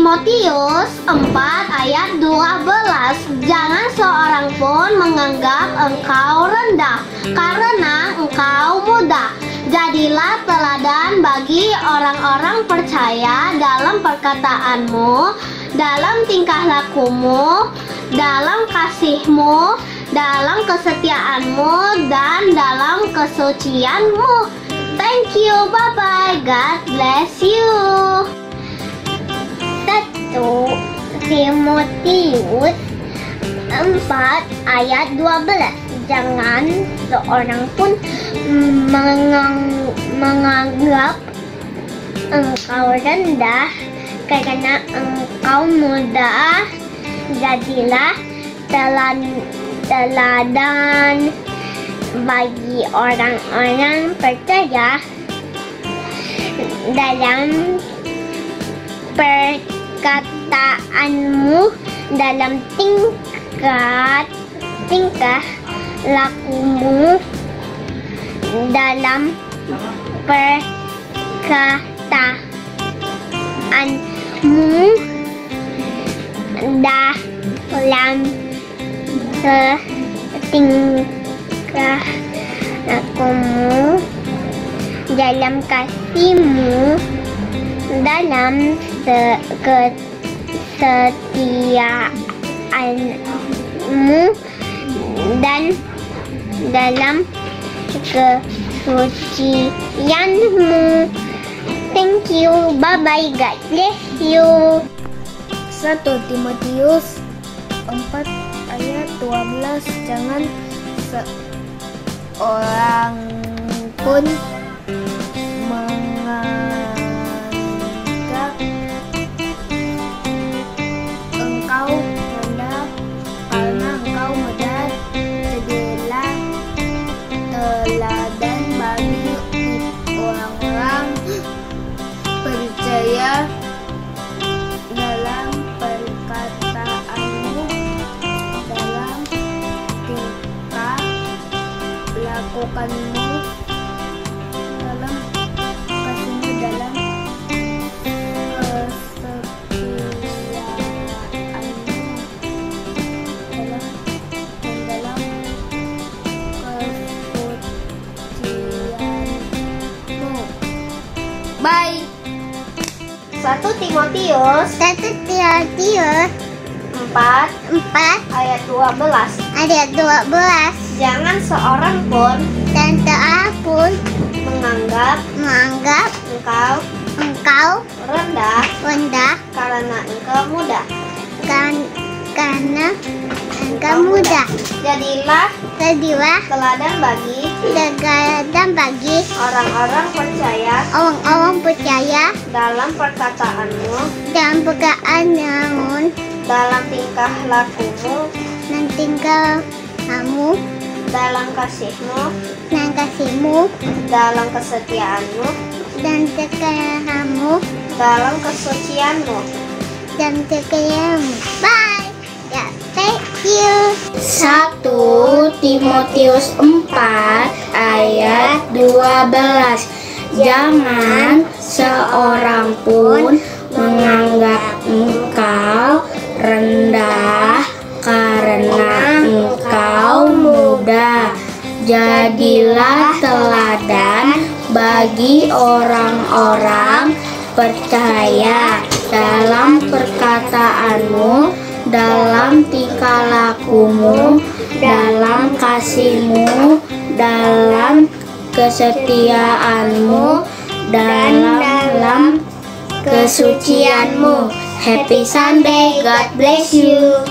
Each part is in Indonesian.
Timotius 4 ayat 12. Jangan seorang pun menganggap engkau rendah karena engkau muda. Jadilah teladan bagi orang-orang percaya dalam perkataanmu, dalam tingkah lakumu, dalam kasihmu, dalam kesetiaanmu, dan dalam kesucianmu. Thank you, bye-bye, God bless you. 1 Timotius 4 ayat 12. Jangan seorang pun menganggap engkau rendah karena engkau muda. Jadilah teladan bagi orang-orang percaya dalam perkataanmu, dalam tingkah lakumu, dalam perkataanmu, dalam tingkah lakumu, dalam kasihmu, dalam kesetiaanmu, dan dalam kesucianmu. Thank you, bye-bye, God bless you. 1 Timotius 4 ayat 12. Jangan seorang pun menganggap engkau rendah karena engkau muda. Jadilah teladan bagi orang-orang percaya dalam perkataanmu, dalam tingkah lakukanmu, dalam kasihmu, dalam kesetiaanmu, dalam kesucianmu. Bye. 1 Timotius 4 ayat 12. Jangan seorang pun menganggap engkau rendah karena engkau muda. Jadilah teladan bagi orang-orang percaya dalam perkataanmu, dalam tingkah lakumu, dalam kasihmu, dalam kesetiaanmu, dalam kesucianmu. Bye. Ya, thank you. 1 Timotius 4 ayat 12. Jangan seorang pun menganggap engkau rendah karena engkau muda. Jadilah teladan bagi orang-orang percaya dalam perkataanmu, dalam tingkah lakumu, dalam kasihmu, dalam kesetiaanmu, dalam kesucianmu. Happy Sunday, God bless you.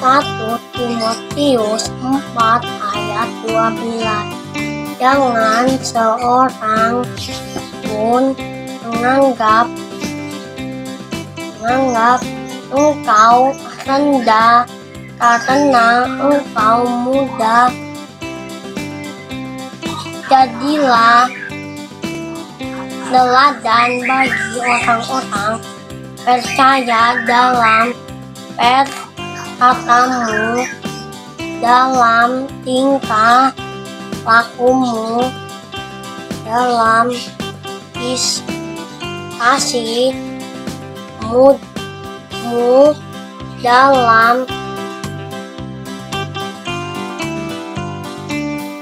1 Timotius 4 ayat 12. Jangan seorang pun menganggap engkau rendah karena engkau muda. Jadilah teladan bagi orang-orang percaya dalam perkataanmu, dalam tingkah lakumu, dalam kasih, lakumu dalam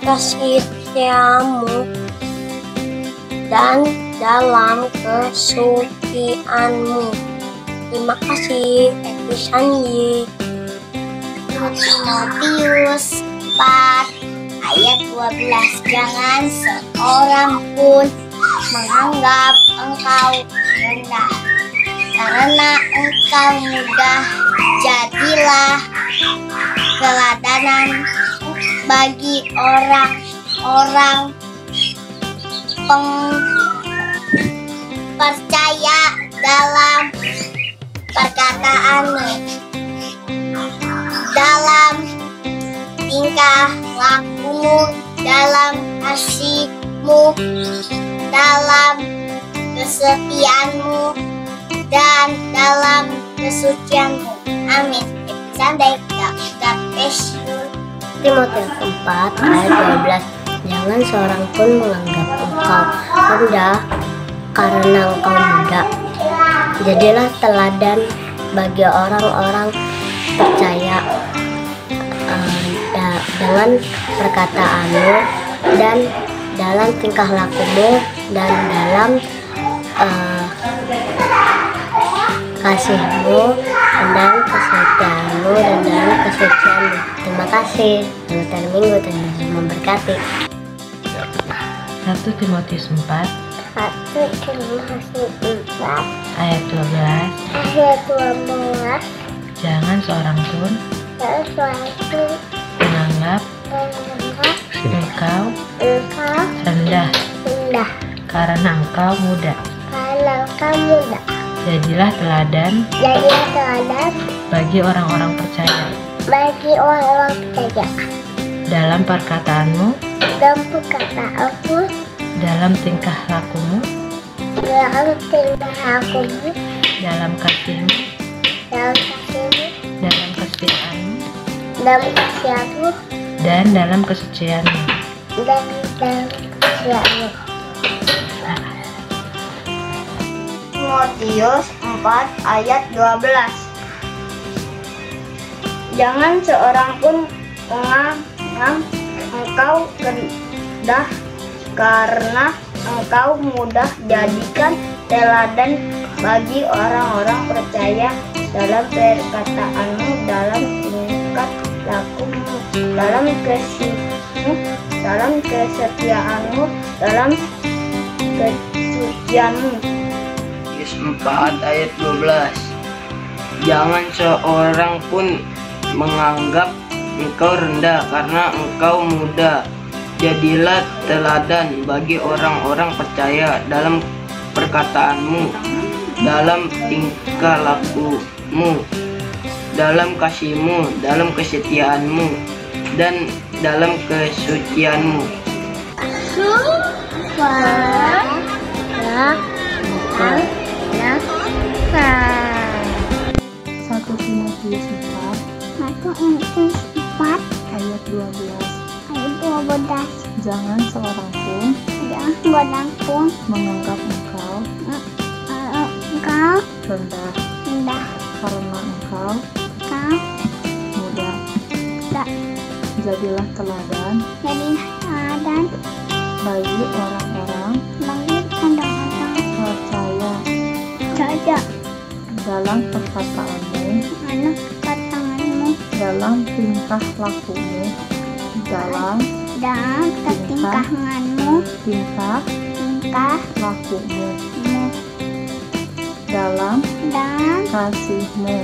kesetiaanmu dan dalam kesucianmu. Terima kasih, Epi Sandi. Timotius 4 ayat 12. Jangan seorang pun menganggap engkau rendah karena engkau mudah. Jadilah teladanan bagi orang-orang percaya dalam perkataanmu, dalam tingkah lakumu, dalam kasihmu, dalam kesetiaanmu, dan dalam kesucianmu. Amin. Sampai God bless you. Timotius 4 ayat 12. Jangan seorang pun menganggap engkau rendah karena engkau muda. Jadilah teladan bagi orang-orang percaya dengan perkataanmu dan dalam tingkah lakumu dan dalam kasihmu dan kesetiaanmu dan dalam kesucianmu. Terima kasih. Selamat hari Minggu, Tuhan Yesus memberkati. 1 Timotius 4 ayat 12. Jangan seorang pun menganggap engkau rendah karena engkau muda. Jadilah teladan bagi orang-orang percaya dalam perkataanmu, dalam tingkah lakumu, dalam kasihmu, dalam kesetiaanmu, dan dalam kesucianmu. Timotius 4 ayat 12. Jangan seorang pun menganggap engkau rendah karena engkau mudah. Jadikan teladan bagi orang-orang percaya dalam perkataanmu, dalam tingkah lakumu, dalam kasihmu, dalam kesetiaanmu, dalam kesucianmu. 4 ayat 12. Jangan seorang pun menganggap engkau rendah karena engkau muda. Jadilah teladan bagi orang-orang percaya dalam perkataanmu, dalam tingkah lakumu, dalam kasihmu, dalam kesetiaanmu, dan dalam kesucianmu. 1 Timotius 4 ayat 12. Jangan seorang pun menganggap engkau rendah karena engkau muda. Jadilah teladan bagi orang-orang percaya dalam perkataanmu, dalam tingkah lakumu, dalam tingkah lakumu, dalam kasihmu,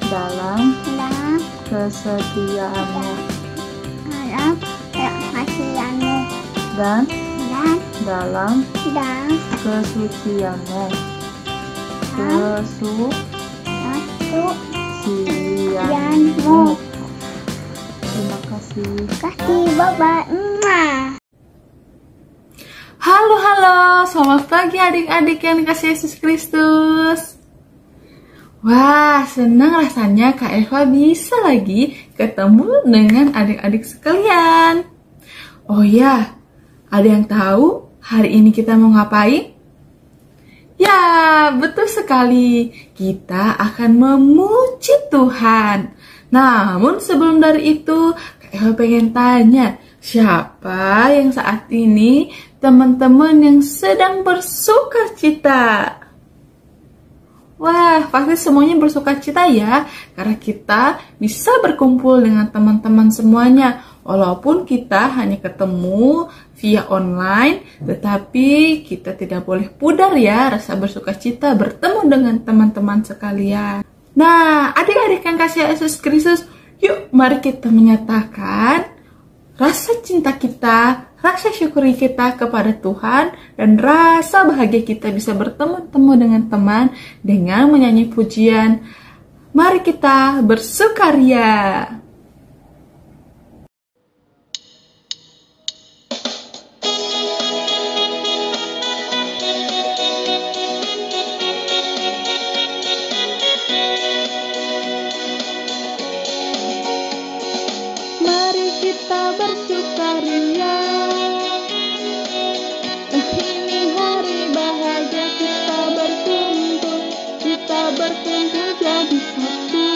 dalam kesetiaanmu, dan dalam kesucianmu. Terima kasih. Bye-bye. Halo, selamat pagi adik-adik yang dikasih Yesus Kristus. Wah, senang rasanya Kak Eva bisa lagi ketemu dengan adik-adik sekalian. Oh ya, ada yang tahu hari ini kita mau ngapain? Ya, betul sekali. Kita akan memuji Tuhan. Namun sebelum dari itu, Kak Eva pengen tanya, siapa yang saat ini teman-teman yang sedang bersukacita? Wah, pasti semuanya bersukacita ya, karena kita bisa berkumpul dengan teman-teman semuanya. Walaupun kita hanya ketemu via online, tetapi kita tidak boleh pudar ya rasa bersukacita bertemu dengan teman-teman sekalian. Nah, adik-adik yang kasih Yesus Kristus, yuk mari kita menyatakan rasa cinta kita, rasa syukuri kita kepada Tuhan, dan rasa bahagia kita bisa bertemu-temu dengan teman dengan menyanyi pujian. Mari kita bersukaria. Mari kita bersukaria. Ini hari bahagia, kita berkumpul jadi satu.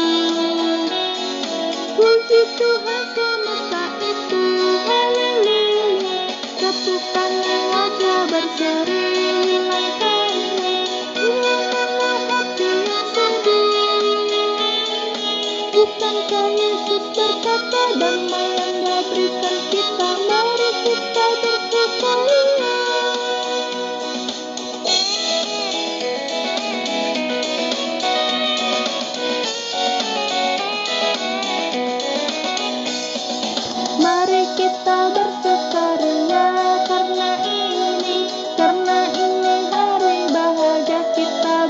Puji Tuhan semesta itu, haleluya. Tepuk tangan wajah berseri, hilangkanlah hati yang sedih. Bukankah Yesus berkata, damai yang Dia berikan kita, mari kita bersukaria. Mari kita bersukaria karena ini hari bahagia, kita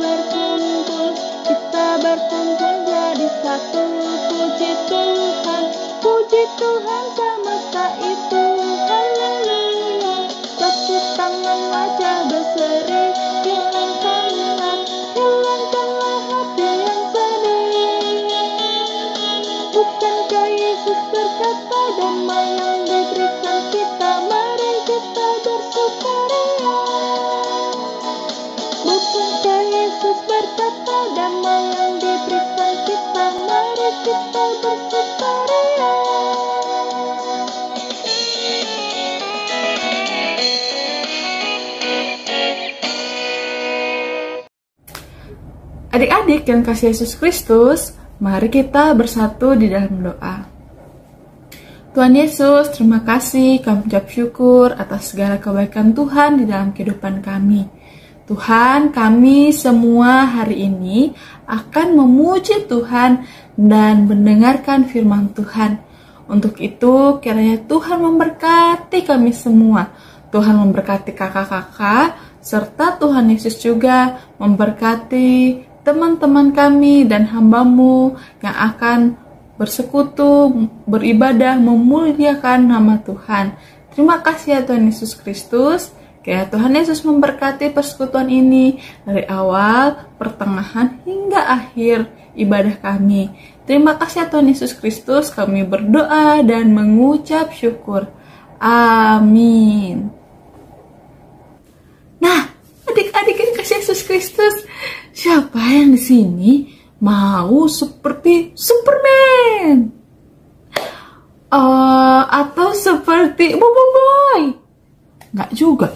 berkumpul jadi satu. Puji Tuhan semesta itu, haleluya. Tepuk tangan wajah berseri, hilangkanlah hati yang sedih. Bukankah Yesus berkata, damai yang diberikan kita, mari kita bersukaria. Bukankah Yesus berkata, damai yang diberikan kita, mari kita bersukaria. Adik-adik yang kasih Yesus Kristus, mari kita bersatu di dalam doa. Tuhan Yesus, terima kasih, kami ucap syukur atas segala kebaikan Tuhan di dalam kehidupan kami. Tuhan, kami semua hari ini akan memuji Tuhan dan mendengarkan firman Tuhan. Untuk itu, kiranya Tuhan memberkati kami semua. Tuhan memberkati kakak-kakak, serta Tuhan Yesus juga memberkati teman-teman kami dan hamba-Mu yang akan bersekutu, beribadah, memuliakan nama Tuhan. Terima kasih ya Tuhan Yesus Kristus. Kiranya Tuhan Yesus memberkati persekutuan ini dari awal, pertengahan, hingga akhir ibadah kami. Terima kasih ya Tuhan Yesus Kristus, kami berdoa dan mengucap syukur. Amin. Nah, adik-adik yang kasih Yesus Kristus, siapa yang di sini mau seperti Superman? Atau seperti Boboiboy? Nggak juga.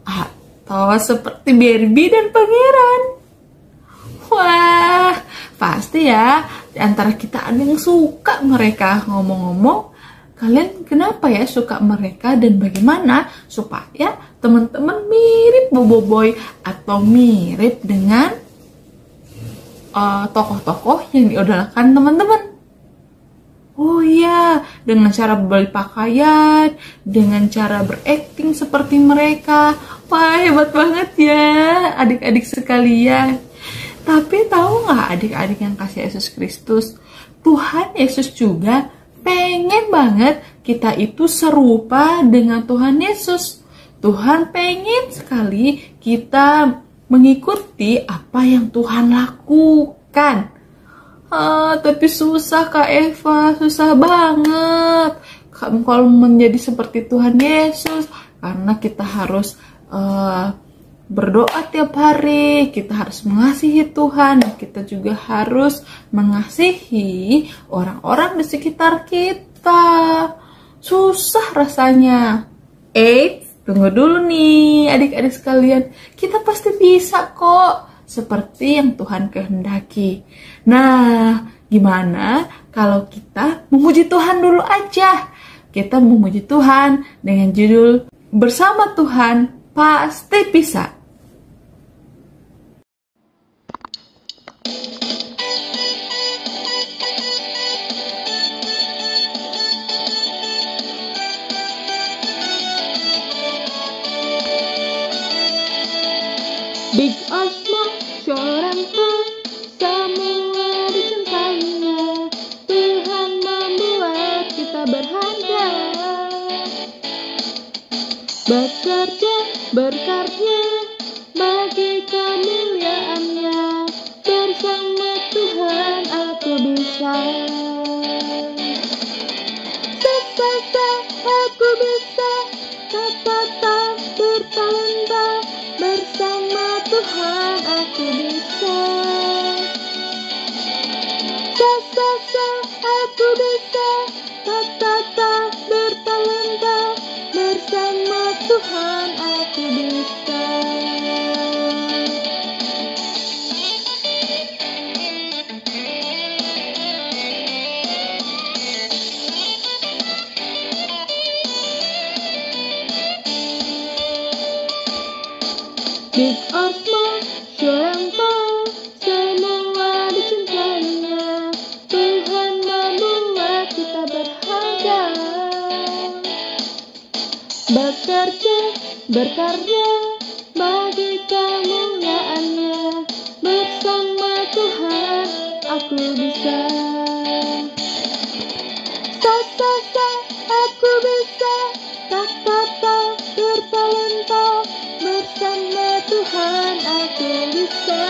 Atau seperti Barbie dan Pangeran? Wah, pasti ya di antara kita ada yang suka mereka. Ngomong-ngomong, kalian kenapa ya suka mereka dan bagaimana supaya teman-teman mirip Boboiboy atau mirip dengan tokoh-tokoh yang diidolakan teman-teman? Oh iya, dengan cara berpakaian, dengan cara berakting seperti mereka. Wah, hebat banget ya adik-adik sekalian. Tapi tahu nggak adik-adik yang kasih Yesus Kristus, Tuhan Yesus juga pengen banget kita itu serupa dengan Tuhan Yesus. Tuhan pengen sekali kita mengikuti apa yang Tuhan lakukan. Tapi susah Kak Eva, susah banget kalau menjadi seperti Tuhan Yesus, karena kita harus berdoa tiap hari, kita harus mengasihi Tuhan, dan kita juga harus mengasihi orang-orang di sekitar kita. Susah rasanya. Tunggu dulu nih adik-adik sekalian, kita pasti bisa kok, seperti yang Tuhan kehendaki. Nah, gimana kalau kita memuji Tuhan dulu aja? Kita memuji Tuhan dengan judul Bersama Tuhan Pasti Bisa. Big or small, short and tall, semua dicintainya. Tuhan membuat kita berharga. Bekerja, berkarya, bagi kemuliaannya. Bersama Tuhan aku bisa. Sesa, aku bisa. Kata-kata bertalenta. Bersama Tuhan aku bisa. Sa, aku bisa. Ta, bertalenta. Bersama Tuhan aku bisa. Big or small, short and tall, semua dicintainya. Tuhan membuat kita berharga. Bekerja, berkarya, bagi kemuliaannya. Bersama Tuhan aku bisa. Sa, aku bisa. Ta, bertalenta. Bersama Tuhan aku bisa.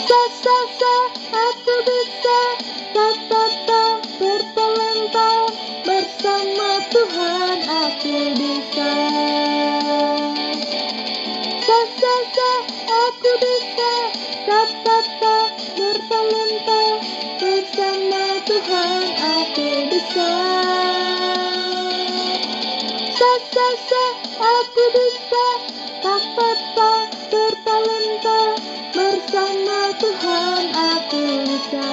Sa, aku bisa. Ta, bertalenta. Bersama Tuhan aku bisa. Sa, aku bisa. Ta, bertalenta. Bersama Tuhan aku bisa. Sa, aku bisa. Ta, bertalenta. Bersama Tuhan aku bisa.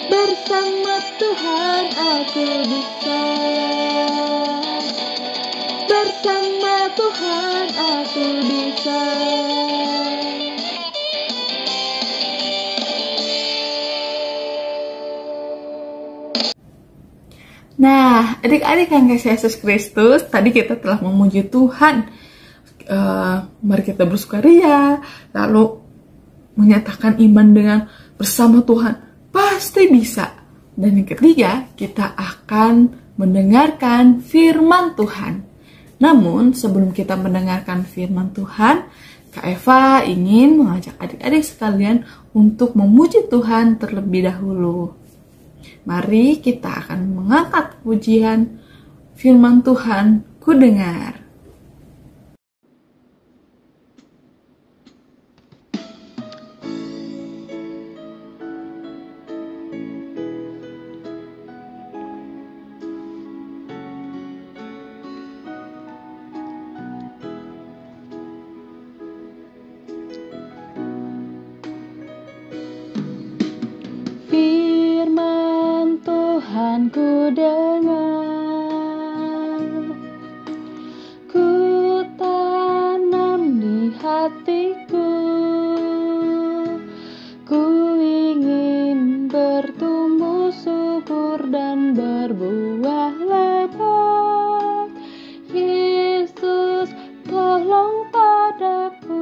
Bersama Tuhan aku bisa. Bersama Tuhan aku bisa. Nah, adik-adik yang kasih Yesus Kristus, tadi kita telah memuji Tuhan. Mari kita bersukaria, lalu menyatakan iman dengan bersama Tuhan pasti bisa. Dan yang ketiga, kita akan mendengarkan firman Tuhan. Namun, sebelum kita mendengarkan firman Tuhan, Kak Eva ingin mengajak adik-adik sekalian untuk memuji Tuhan terlebih dahulu. Mari kita akan mengangkat pujian firman Tuhan, ku dengar. Firman Tuhan ku dengar, ku tanam di hatiku, ku ingin bertumbuh subur dan berbuah lebat. Yesus, tolong padaku.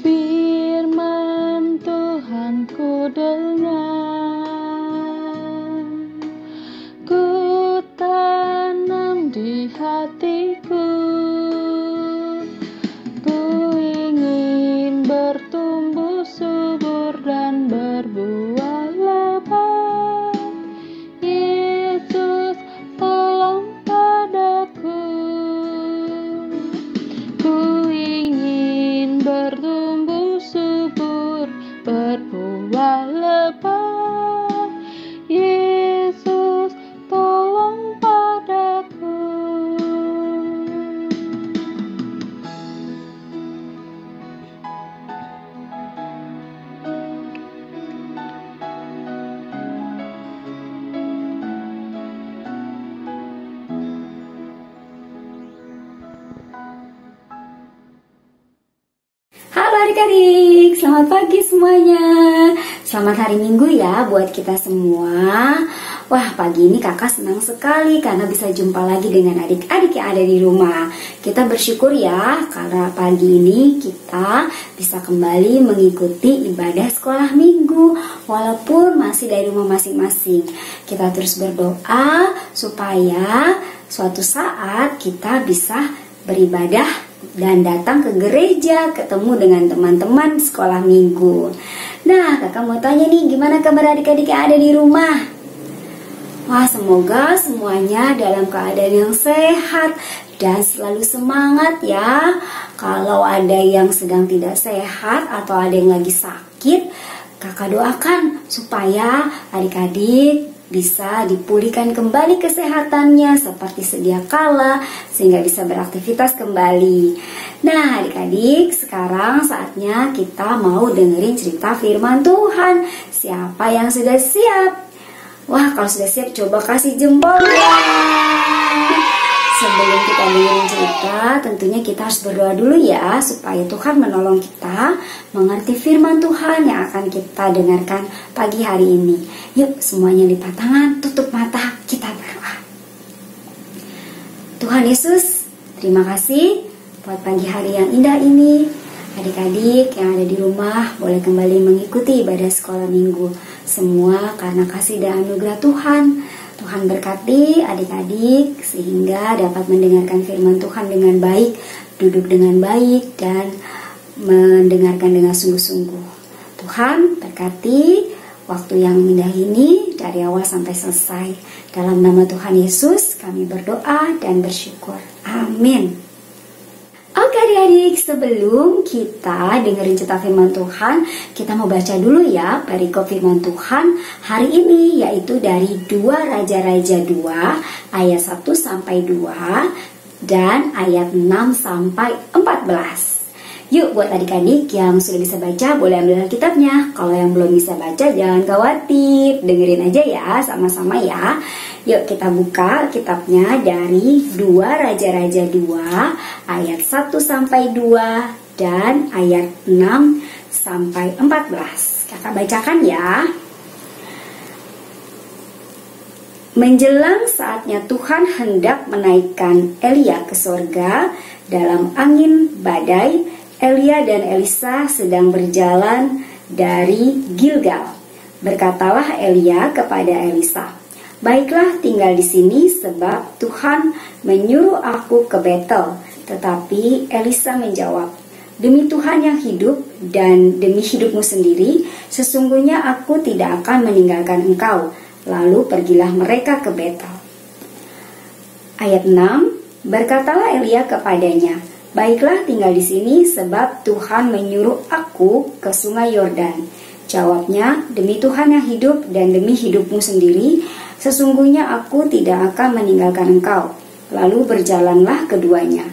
Firman Tuhan ku dengar, ku tanam buah lebat. Yesus, tolong padaku. Halo adik-adik, selamat pagi semuanya. Selamat hari Minggu ya buat kita semua. Wah, pagi ini kakak senang sekali karena bisa jumpa lagi dengan adik-adik yang ada di rumah. Kita bersyukur ya karena pagi ini kita bisa kembali mengikuti ibadah sekolah minggu walaupun masih dari rumah masing-masing. Kita terus berdoa supaya suatu saat kita bisa beribadah dan datang ke gereja, ketemu dengan teman-teman sekolah minggu. Nah, kakak mau tanya nih, gimana kabar adik-adik yang ada di rumah? Wah, semoga semuanya dalam keadaan yang sehat dan selalu semangat ya. Kalau ada yang sedang tidak sehat atau ada yang lagi sakit, kakak doakan supaya adik-adik bisa dipulihkan kembali kesehatannya seperti sedia kala sehingga bisa beraktivitas kembali. Nah adik-adik, sekarang saatnya kita mau dengerin cerita firman Tuhan. Siapa yang sudah siap? Wah, kalau sudah siap coba kasih jempol ya. Sebelum kita dengerin cerita, tentunya kita harus berdoa dulu ya supaya Tuhan menolong kita mengerti firman Tuhan yang akan kita dengarkan pagi hari ini. Yuk semuanya lipat tangan, tutup mata, kita berdoa. Tuhan Yesus, terima kasih buat pagi hari yang indah ini. Adik-adik yang ada di rumah boleh kembali mengikuti ibadah sekolah minggu. Semua karena kasih dan anugerah Tuhan. Tuhan berkati adik-adik sehingga dapat mendengarkan firman Tuhan dengan baik, duduk dengan baik, dan mendengarkan dengan sungguh-sungguh. Tuhan berkati waktu yang indah ini dari awal sampai selesai. Dalam nama Tuhan Yesus kami berdoa dan bersyukur. Amin. Oke adik-adik, sebelum kita dengerin cerita firman Tuhan, kita mau baca dulu ya perikop firman Tuhan hari ini, yaitu dari 2 Raja-Raja 2 ayat 1 sampai 2 dan ayat 6 sampai 14. Yuk buat adik-adik yang sudah bisa baca boleh ambil Alkitabnya. Kalau yang belum bisa baca jangan khawatir, dengerin aja ya sama-sama ya. Yuk kita buka Alkitabnya dari 2 Raja-Raja 2 ayat 1 sampai 2 dan ayat 6 sampai 14. Kakak bacakan ya. Menjelang saatnya Tuhan hendak menaikkan Elia ke sorga dalam angin badai, Elia dan Elisa sedang berjalan dari Gilgal. Berkatalah Elia kepada Elisa, "Baiklah, tinggal di sini sebab Tuhan menyuruh aku ke Betel." Tetapi Elisa menjawab, "Demi Tuhan yang hidup dan demi hidupmu sendiri, sesungguhnya aku tidak akan meninggalkan engkau." Lalu pergilah mereka ke Betel. Ayat 6, berkatalah Elia kepadanya, "Baiklah, tinggal di sini sebab Tuhan menyuruh aku ke sungai Yordan." Jawabnya, "Demi Tuhan yang hidup dan demi hidupmu sendiri, sesungguhnya aku tidak akan meninggalkan engkau." Lalu berjalanlah keduanya.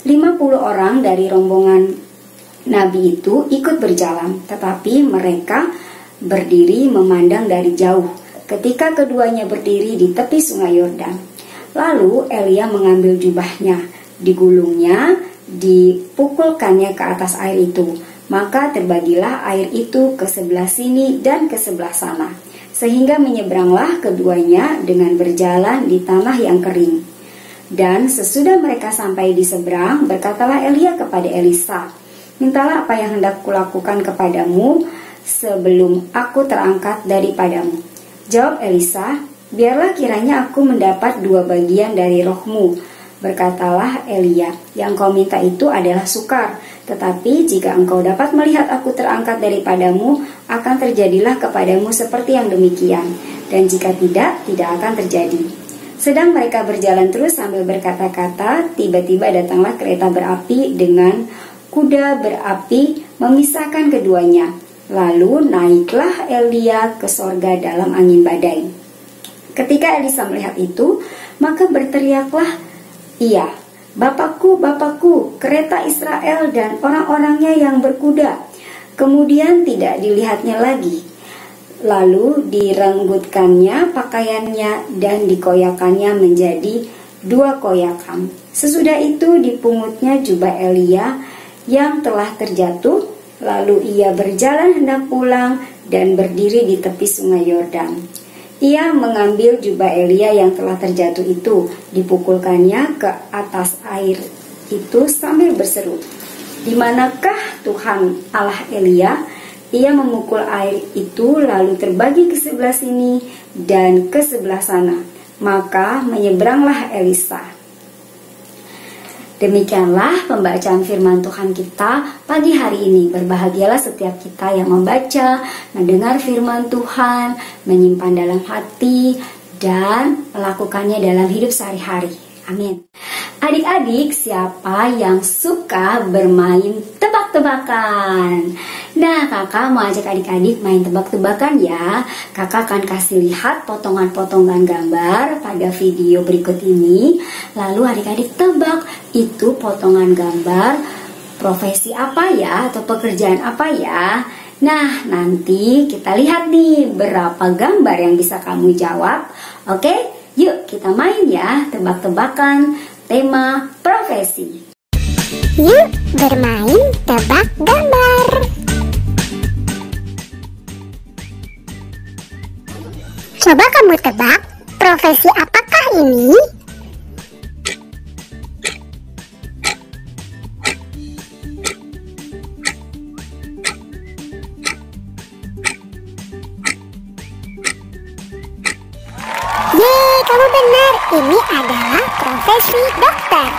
50 orang dari rombongan Nabi itu ikut berjalan, tetapi mereka berdiri memandang dari jauh ketika keduanya berdiri di tepi sungai Yordan. Lalu Elia mengambil jubahnya, digulungnya, dipukulkannya ke atas air itu. Maka terbagilah air itu ke sebelah sini dan ke sebelah sana, sehingga menyeberanglah keduanya dengan berjalan di tanah yang kering. Dan sesudah mereka sampai di seberang, berkatalah Elia kepada Elisa, "Mintalah apa yang hendak kulakukan kepadamu sebelum aku terangkat daripadamu." Jawab Elisa, "Biarlah kiranya aku mendapat 2 bagian dari rohmu." Berkatalah Elia, "Yang kau minta itu adalah sukar, tetapi jika engkau dapat melihat aku terangkat daripadamu, akan terjadilah kepadamu seperti yang demikian, dan jika tidak, tidak akan terjadi." Sedang mereka berjalan terus sambil berkata-kata, tiba-tiba datanglah kereta berapi dengan kuda berapi memisahkan keduanya. Lalu naiklah Elia ke sorga dalam angin badai. Ketika Elisa melihat itu, maka berteriaklah ia, "Bapakku, Bapakku, kereta Israel dan orang-orangnya yang berkuda." Kemudian tidak dilihatnya lagi. Lalu direnggutkannya pakaiannya dan dikoyakannya menjadi 2 koyakan. Sesudah itu dipungutnya jubah Elia yang telah terjatuh. Lalu ia berjalan hendak pulang dan berdiri di tepi sungai Yordan. Ia mengambil jubah Elia yang telah terjatuh itu, dipukulkannya ke atas air itu sambil berseru, "Di manakah Tuhan Allah Elia?" Ia memukul air itu lalu terbagi ke sebelah sini dan ke sebelah sana. Maka menyeberanglah Elisa. Demikianlah pembacaan firman Tuhan kita pagi hari ini. Berbahagialah setiap kita yang membaca, mendengar firman Tuhan, menyimpan dalam hati, dan melakukannya dalam hidup sehari-hari. Amin. Adik-adik, siapa yang suka bermain tebak-tebakan? Nah, kakak mau ajak adik-adik main tebak-tebakan ya. Kakak akan kasih lihat potongan-potongan gambar pada video berikut ini. Lalu adik-adik tebak itu potongan gambar profesi apa ya, atau pekerjaan apa ya. Nah, nanti kita lihat nih berapa gambar yang bisa kamu jawab. Oke, yuk kita main ya tebak-tebakan tema profesi. Yuk bermain tebak gambar. Coba kamu tebak, profesi apakah ini? Yeay, kamu benar. Ini adalah profesi dokter.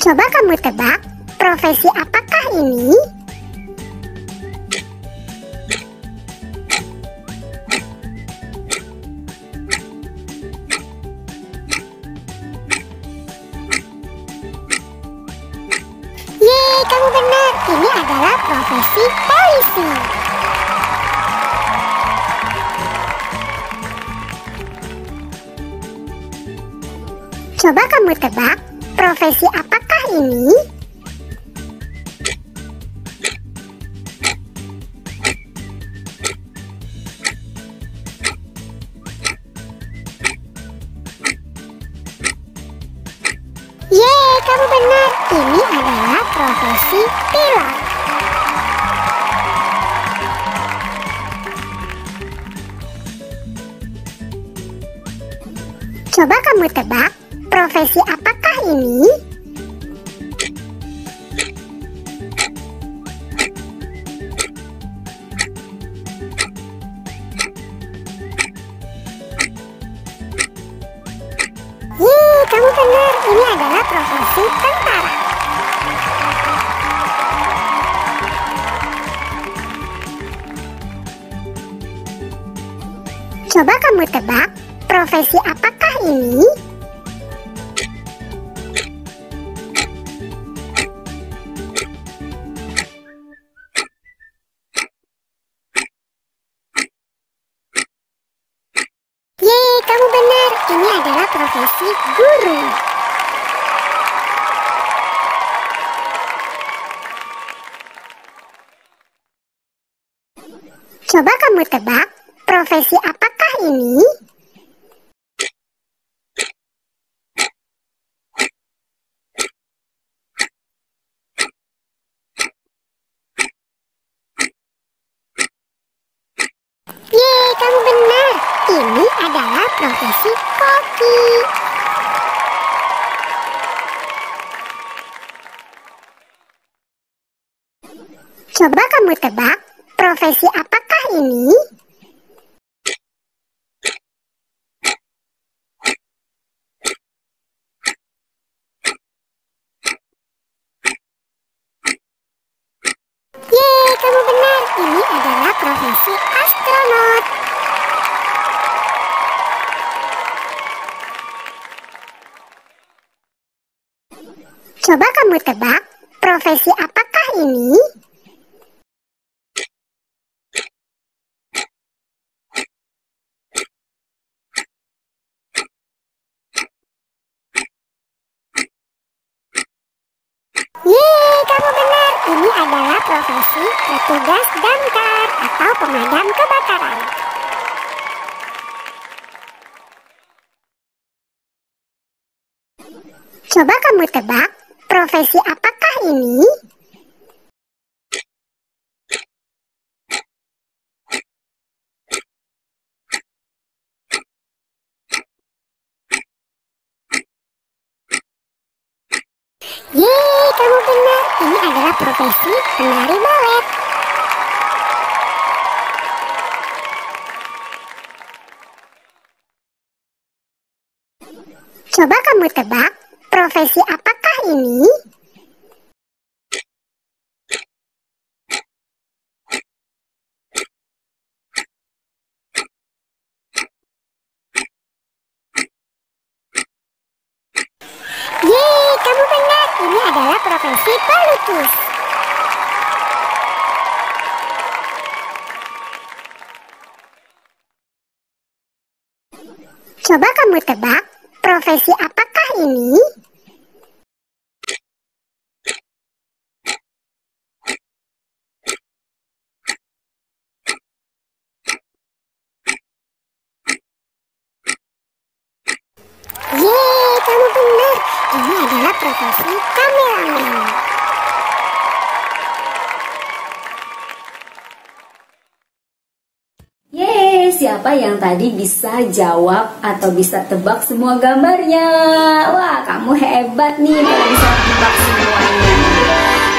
Coba kamu tebak, profesi apakah ini? Yeay, kamu benar. Ini adalah profesi polisi. Coba kamu tebak, profesi apakah ini? Yeay, kamu benar. Ini adalah profesi pilot. Coba kamu tebak, profesi apakah ini? Yeay, kamu benar. Ini adalah profesi tentara. Coba kamu tebak, profesi apakah ini? Yeay, kamu benar. Ini adalah profesi guru. Coba kamu tebak, profesi apakah ini? Yeay, kamu benar. Ini adalah profesi koki. Coba kamu tebak, profesi apakah ini? Yeay, kamu benar. Ini adalah profesi astronot. Coba kamu tebak, profesi apakah ini? Yeay, kamu benar. Ini adalah profesi petugas damkar atau pemadam kebakaran. Coba kamu tebak, profesi apakah ini? Yeay, kamu benar. Ini adalah profesi penari balet. Coba kamu tebak, profesi apakah ini? Yeay, kamu benar. Ini adalah profesi pelukis. Coba kamu tebak, profesi apakah ini? Yeay, kamu benar. Ini adalah profesi kameramen. Yeay, siapa yang tadi bisa jawab atau bisa tebak semua gambarnya? Wah, kamu hebat nih kalau bisa tebak semuanya.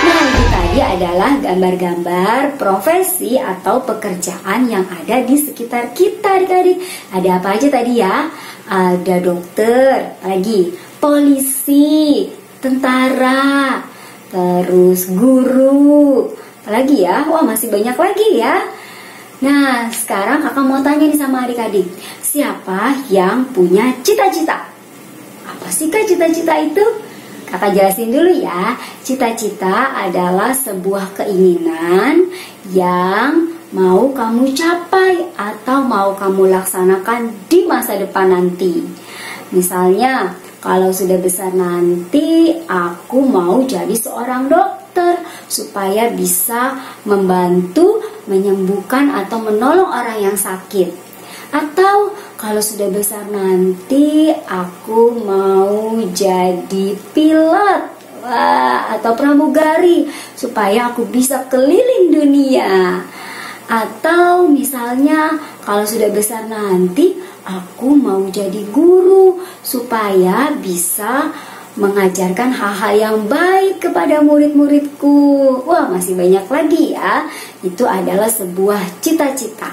Nah, itu tadi adalah gambar-gambar profesi atau pekerjaan yang ada di sekitar kita, adik-adik. Ada apa aja tadi ya? Ada dokter, lagi polisi, tentara, terus guru, apalagi ya? Wah, masih banyak lagi ya. Nah, sekarang kakak mau tanya nih sama adik-adik, siapa yang punya cita-cita? Apa sih kak cita-cita itu? Kakak jelasin dulu ya. Cita-cita adalah sebuah keinginan yang mau kamu capai atau mau kamu laksanakan di masa depan nanti. Misalnya, kalau sudah besar nanti aku mau jadi seorang dokter supaya bisa membantu menyembuhkan atau menolong orang yang sakit. Atau kalau sudah besar nanti aku mau jadi pilot, atau pramugari supaya aku bisa keliling dunia. Atau misalnya kalau sudah besar nanti aku mau jadi guru supaya bisa mengajarkan hal-hal yang baik kepada murid-muridku. Wah, masih banyak lagi ya. Itu adalah sebuah cita-cita.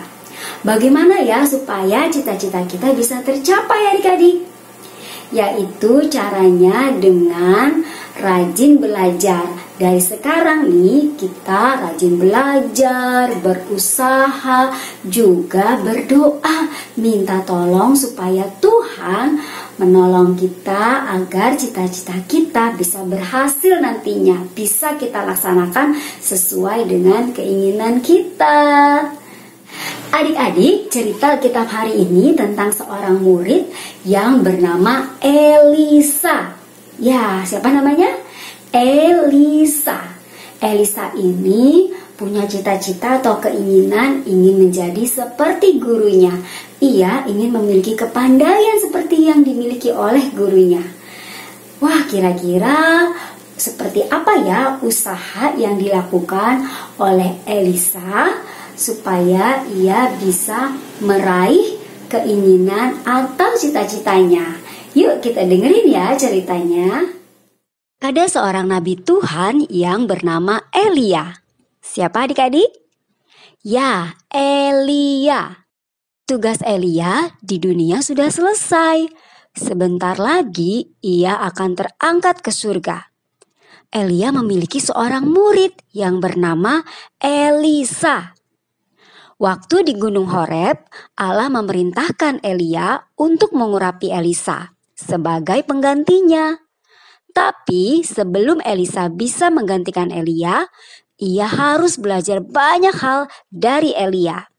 Bagaimana ya supaya cita-cita kita bisa tercapai adik-adik? Yaitu caranya dengan rajin belajar. Dari sekarang nih kita rajin belajar, berusaha, juga berdoa, minta tolong supaya Tuhan menolong kita agar cita-cita kita bisa berhasil nantinya, bisa kita laksanakan sesuai dengan keinginan kita. Adik-adik, cerita Alkitab hari ini tentang seorang murid yang bernama Elisa. Ya, siapa namanya? Elisa. Elisa ini punya cita-cita atau keinginan ingin menjadi seperti gurunya. Ia ingin memiliki kepandaian seperti yang dimiliki oleh gurunya. Wah, kira-kira seperti apa ya usaha yang dilakukan oleh Elisa supaya ia bisa meraih keinginan atau cita-citanya? Yuk kita dengerin ya ceritanya. Ada seorang nabi Tuhan yang bernama Elia. Siapa adik-adik? Ya, Elia. Tugas Elia di dunia sudah selesai. Sebentar lagi ia akan terangkat ke surga. Elia memiliki seorang murid yang bernama Elisa. Waktu di Gunung Horeb, Allah memerintahkan Elia untuk mengurapi Elisa sebagai penggantinya. Tapi sebelum Elisa bisa menggantikan Elia, ia harus belajar banyak hal dari Elia.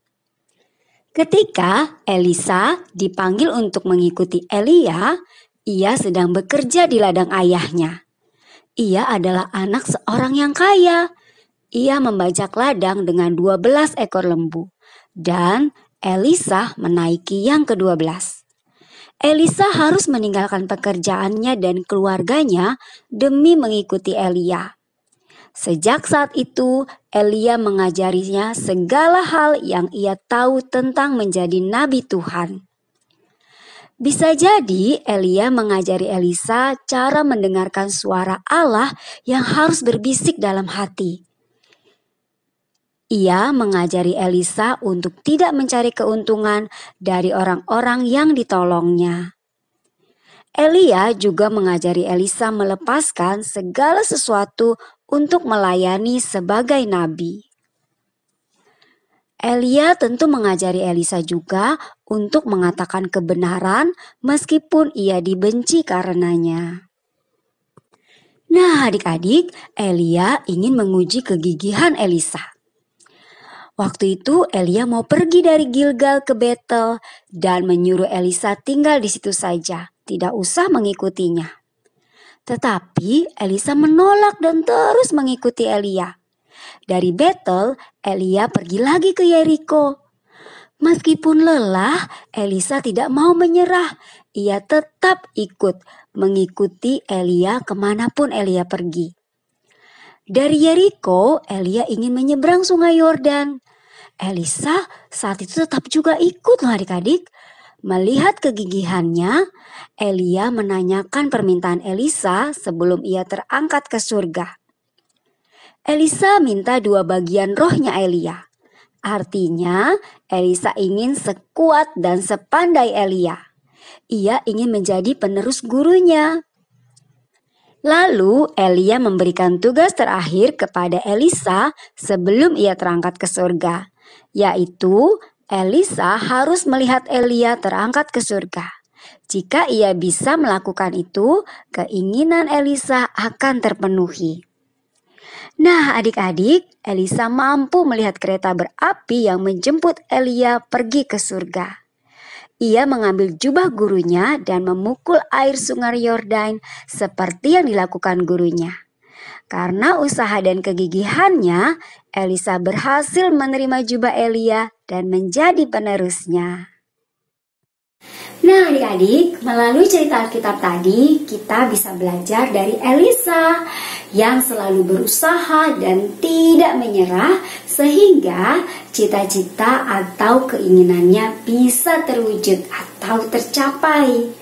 Ketika Elisa dipanggil untuk mengikuti Elia, ia sedang bekerja di ladang ayahnya. Ia adalah anak seorang yang kaya. Ia membajak ladang dengan 12 ekor lembu, dan Elisa menaiki yang ke-12. Elisa harus meninggalkan pekerjaannya dan keluarganya demi mengikuti Elia. Sejak saat itu, Elia mengajarinya segala hal yang ia tahu tentang menjadi nabi Tuhan. Bisa jadi Elia mengajari Elisa cara mendengarkan suara Allah yang harus berbisik dalam hati. Ia mengajari Elisa untuk tidak mencari keuntungan dari orang-orang yang ditolongnya. Elia juga mengajari Elisa melepaskan segala sesuatu untuk melayani sebagai nabi. Elia tentu mengajari Elisa juga untuk mengatakan kebenaran meskipun ia dibenci karenanya. Nah, adik-adik, Elia ingin menguji kegigihan Elisa. Waktu itu Elia mau pergi dari Gilgal ke Betel dan menyuruh Elisa tinggal di situ saja, tidak usah mengikutinya. Tetapi Elisa menolak dan terus mengikuti Elia. Dari Betel, Elia pergi lagi ke Yeriko. Meskipun lelah, Elisa tidak mau menyerah. Ia tetap ikut mengikuti Elia kemanapun Elia pergi. Dari Yeriko, Elia ingin menyeberang sungai Yordan. Elisa saat itu tetap juga ikut loh adik-adik. Melihat kegigihannya, Elia menanyakan permintaan Elisa sebelum ia terangkat ke surga. Elisa minta 2 bagian rohnya Elia. Artinya, Elisa ingin sekuat dan sepandai Elia. Ia ingin menjadi penerus gurunya. Lalu Elia memberikan tugas terakhir kepada Elisa sebelum ia terangkat ke surga, yaitu Elisa harus melihat Elia terangkat ke surga. Jika ia bisa melakukan itu, keinginan Elisa akan terpenuhi. Nah, adik-adik, Elisa mampu melihat kereta berapi yang menjemput Elia pergi ke surga. Ia mengambil jubah gurunya dan memukul air sungai Yordan seperti yang dilakukan gurunya. Karena usaha dan kegigihannya, Elisa berhasil menerima jubah Elia dan menjadi penerusnya. Nah adik-adik, melalui cerita Alkitab tadi kita bisa belajar dari Elisa yang selalu berusaha dan tidak menyerah sehingga cita-cita atau keinginannya bisa terwujud atau tercapai.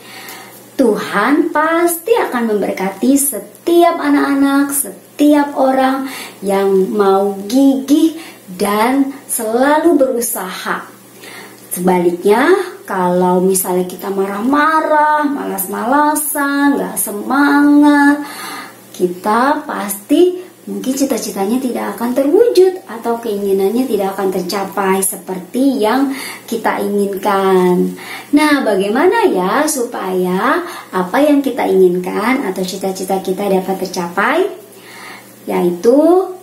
Tuhan pasti akan memberkati setiap anak-anak, setiap orang yang mau gigih dan selalu berusaha. Sebaliknya, kalau misalnya kita marah-marah, malas-malasan, gak semangat, kita pasti mungkin cita-citanya tidak akan terwujud atau keinginannya tidak akan tercapai seperti yang kita inginkan. Nah, bagaimana ya supaya apa yang kita inginkan atau cita-cita kita dapat tercapai? Yaitu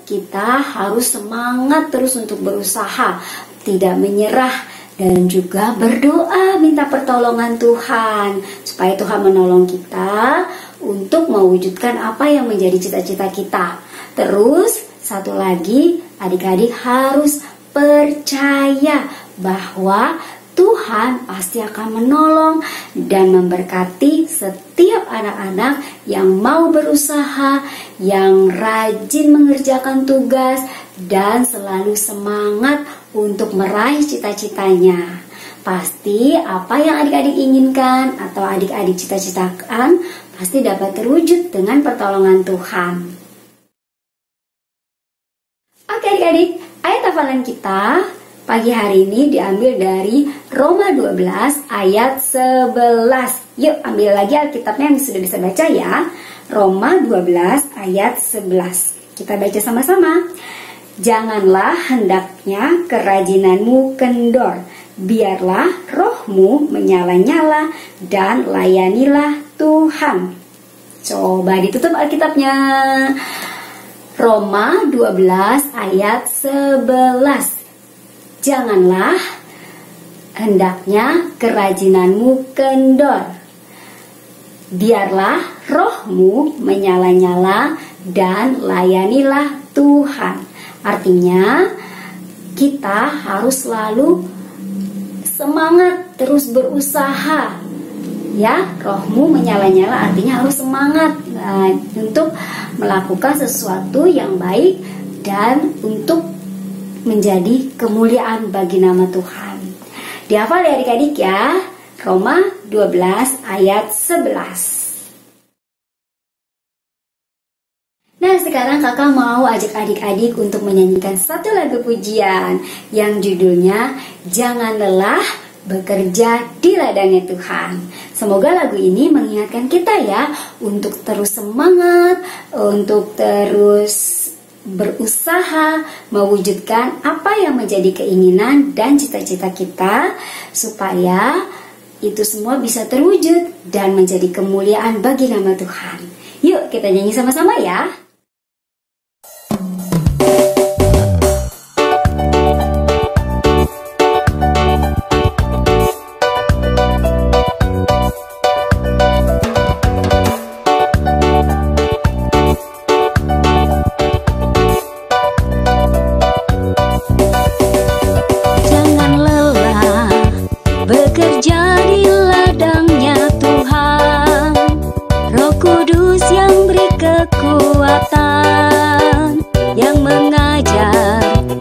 kita harus semangat terus untuk berusaha, tidak menyerah, dan juga berdoa minta pertolongan Tuhan supaya Tuhan menolong kita untuk mewujudkan apa yang menjadi cita-cita kita. Terus satu lagi, adik-adik harus percaya bahwa Tuhan pasti akan menolong dan memberkati setiap anak-anak yang mau berusaha, yang rajin mengerjakan tugas, dan selalu semangat untuk meraih cita-citanya. Pasti apa yang adik-adik inginkan atau adik-adik cita-citakan pasti dapat terwujud dengan pertolongan Tuhan. Oke adik-adik, ayat hafalan kita pagi hari ini diambil dari Roma 12 ayat 11. Yuk ambil lagi Alkitabnya yang sudah bisa baca ya. Roma 12 ayat 11. Kita baca sama-sama. Janganlah hendaknya kerajinanmu kendor, biarlah rohmu menyala-nyala dan layanilah Tuhan. Coba ditutup Alkitabnya. Roma 12 ayat 11. Janganlah hendaknya kerajinanmu kendor. Biarlah rohmu menyala-nyala dan layanilah Tuhan. Artinya kita harus selalu semangat, terus berusaha. Ya, rohmu menyala-nyala artinya harus semangat untuk melakukan sesuatu yang baik dan untuk menjadi kemuliaan bagi nama Tuhan. Dihafal ya adik-adik ya, Roma 12 ayat 11. Nah, sekarang kakak mau ajak adik-adik untuk menyanyikan satu lagu pujian yang judulnya Jangan Lelah Bekerja di Ladangnya Tuhan. Semoga lagu ini mengingatkan kita ya untuk terus semangat, untuk terus berusaha mewujudkan apa yang menjadi keinginan dan cita-cita kita, supaya itu semua bisa terwujud dan menjadi kemuliaan bagi nama Tuhan. Yuk kita nyanyi sama-sama ya.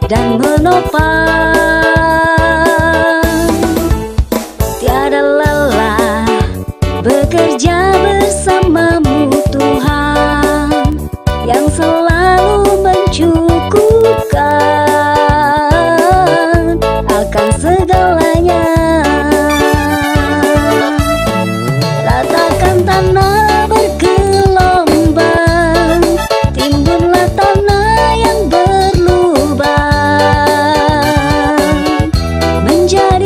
Dan menopang, tiada lelah bekerja bersamamu Tuhan, yang selalu mencukupkan akan segalanya. Ratakan tanah bergelombang, timbunlah tanah yang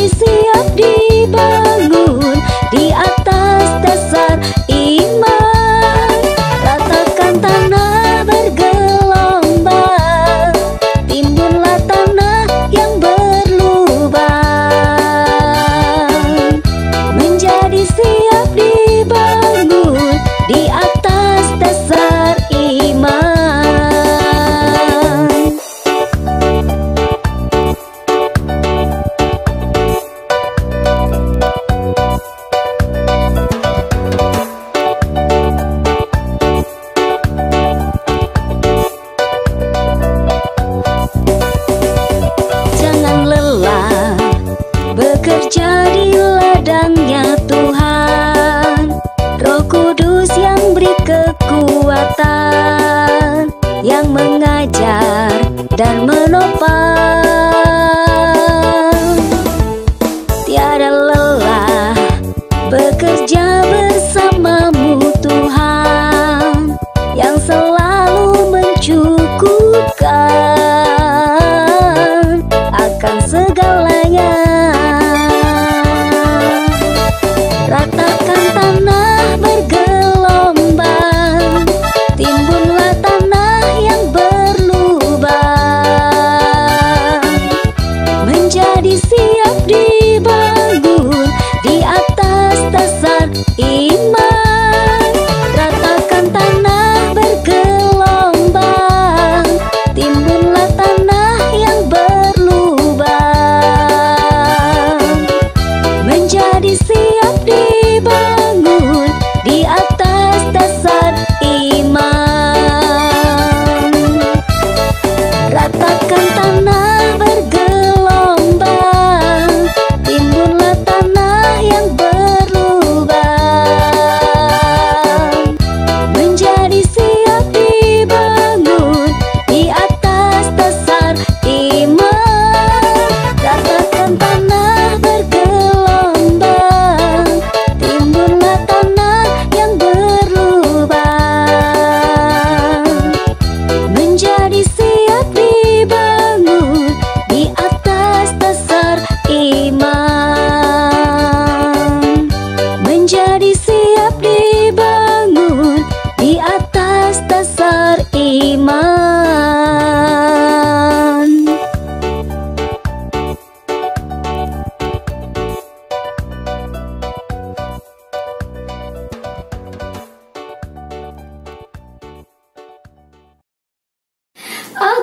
siap dibangun di atas dasar iman. Ratakan tanah bergelombang, timbunlah tanah yang berlubang, menjadi siap dibangun di atas dasar iman. Bekerja di ladangnya Tuhan, Roh Kudus yang beri kekuatan, yang mengajar dan menopang. Tiada lelah bekerja bersamamu Tuhan, yang selalu mencukupkan akan segalanya. Ratakan tanah bergelombang, timbunlah tanah yang berlubang,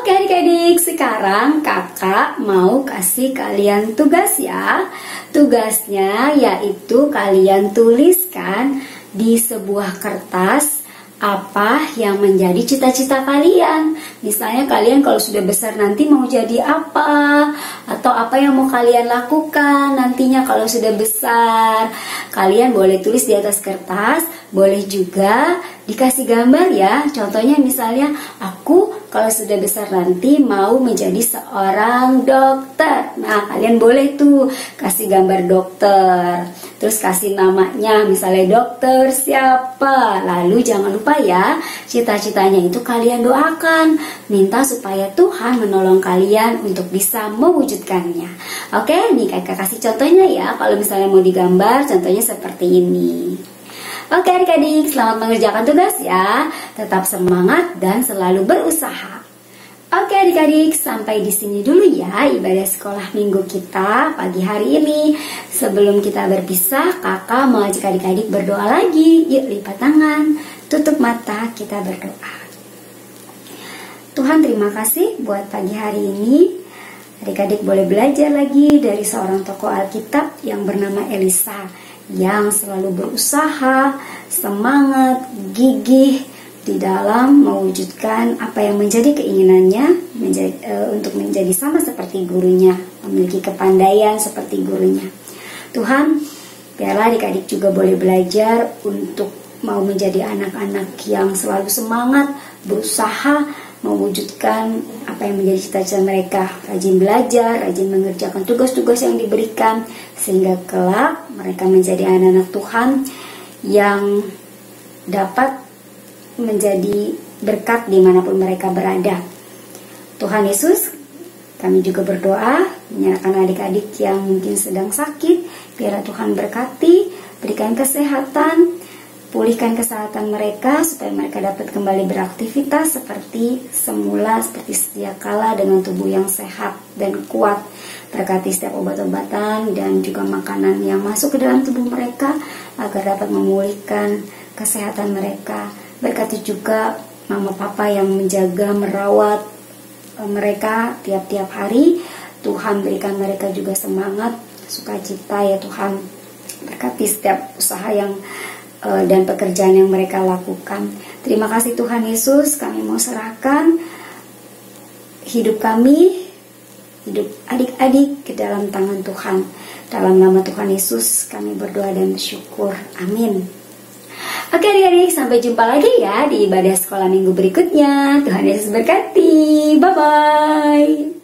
Oke adik-adik, sekarang kakak mau kasih kalian tugas ya. Tugasnya yaitu kalian tuliskan di sebuah kertas apa yang menjadi cita-cita kalian. Misalnya kalian kalau sudah besar nanti mau jadi apa, atau apa yang mau kalian lakukan nantinya kalau sudah besar. Kalian boleh tulis di atas kertas, boleh juga dikasih gambar ya. Contohnya misalnya aku kalau sudah besar nanti mau menjadi seorang dokter. Nah kalian boleh tuh kasih gambar dokter, terus kasih namanya, misalnya dokter siapa. Lalu jangan lupa ya, cita-citanya itu kalian doakan, minta supaya Tuhan menolong kalian untuk bisa mewujudkannya. Oke, nih kakak kasih contohnya ya. Kalau misalnya mau digambar, contohnya seperti ini. Oke adik-adik, selamat mengerjakan tugas ya. Tetap semangat dan selalu berusaha. Oke adik-adik, sampai di sini dulu ya ibadah sekolah minggu kita pagi hari ini. Sebelum kita berpisah, kakak mau ajak adik-adik berdoa lagi. Yuk lipat tangan, tutup mata, kita berdoa. Tuhan terima kasih buat pagi hari ini. Adik-adik boleh belajar lagi dari seorang tokoh Alkitab yang bernama Elisa, yang selalu berusaha, semangat, gigih di dalam mewujudkan apa yang menjadi keinginannya, untuk menjadi sama seperti gurunya, memiliki kepandaian seperti gurunya. Tuhan, biarlah adik-adik juga boleh belajar untuk mau menjadi anak-anak yang selalu semangat, berusaha mewujudkan apa yang menjadi cita-cita mereka, rajin belajar, rajin mengerjakan tugas-tugas yang diberikan, sehingga kelak mereka menjadi anak-anak Tuhan yang dapat menjadi berkat dimanapun mereka berada. Tuhan Yesus, kami juga berdoa menyerahkan adik-adik yang mungkin sedang sakit, biarlah Tuhan berkati, berikan kesehatan, pulihkan kesehatan mereka supaya mereka dapat kembali beraktivitas seperti semula, seperti sedia kala dengan tubuh yang sehat dan kuat. Berkati setiap obat-obatan dan juga makanan yang masuk ke dalam tubuh mereka agar dapat memulihkan kesehatan mereka. Berkati juga mama papa yang menjaga, merawat mereka tiap-tiap hari. Tuhan berikan mereka juga semangat, sukacita ya Tuhan. Berkati setiap usaha yang dan pekerjaan yang mereka lakukan. Terima kasih Tuhan Yesus, kami mau serahkan hidup kami, hidup adik-adik ke dalam tangan Tuhan. Dalam nama Tuhan Yesus kami berdoa dan bersyukur. Amin. Oke adik-adik, sampai jumpa lagi ya di ibadah sekolah minggu berikutnya. Tuhan Yesus berkati. Bye-bye.